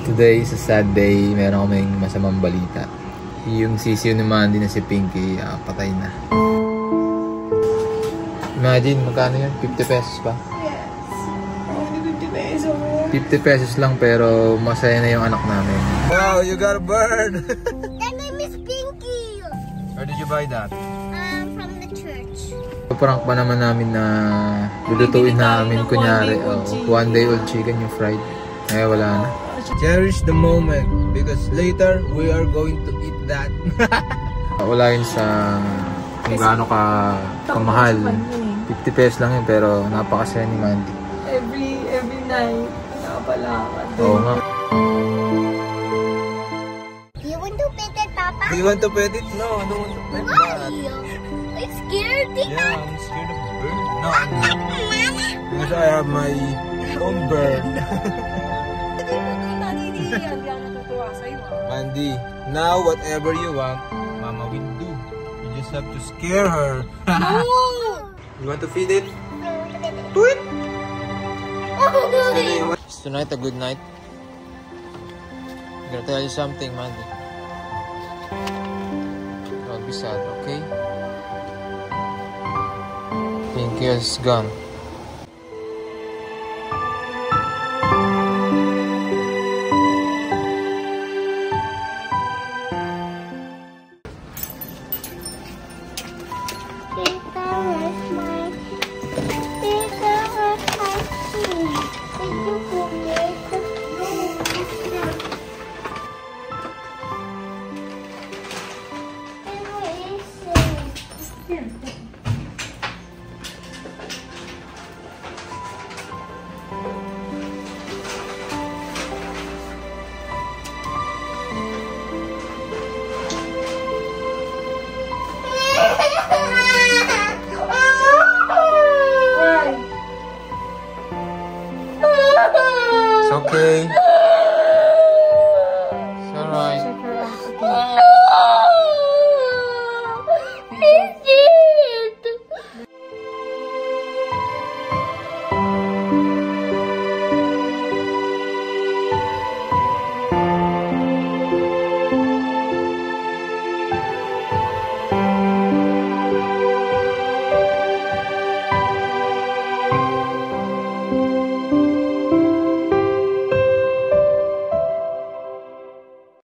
Today is a sad day. Meron kaming masamang balita. Yung sisiyo ni Mandy na si Pinky, patay na. Imagine, magkano yun? 50 pesos pa? Yes. Only 50 pesos. 50 pesos lang pero masaya na yung anak namin. Wow, you got a bird! The name is Pinky. Where did you buy that? From the church. Prank pa naman namin na lulutuin namin kunyari. One day old chicken yung fried. Eh, wala na. Cherish the moment because later we are going to eat that. Wala yun sa kung gaano kamahal. 50 pesos lang yun pero napakasaya ni Mandy. Every night, nakapalakad. Oo nga. Do you want to pet it, Papa? Do you want to pet it? No, I don't want to pet that. I'm scared. Yeah, I'm scared of bird. No, because I have my own bird. Mandy, now whatever you want, Mama will do. You just have to scare her. No. You want to feed it? Do it. Is tonight a good night? I'm gonna tell you something, Mandy. Don't be sad, okay? Pinky is gone. It's okay.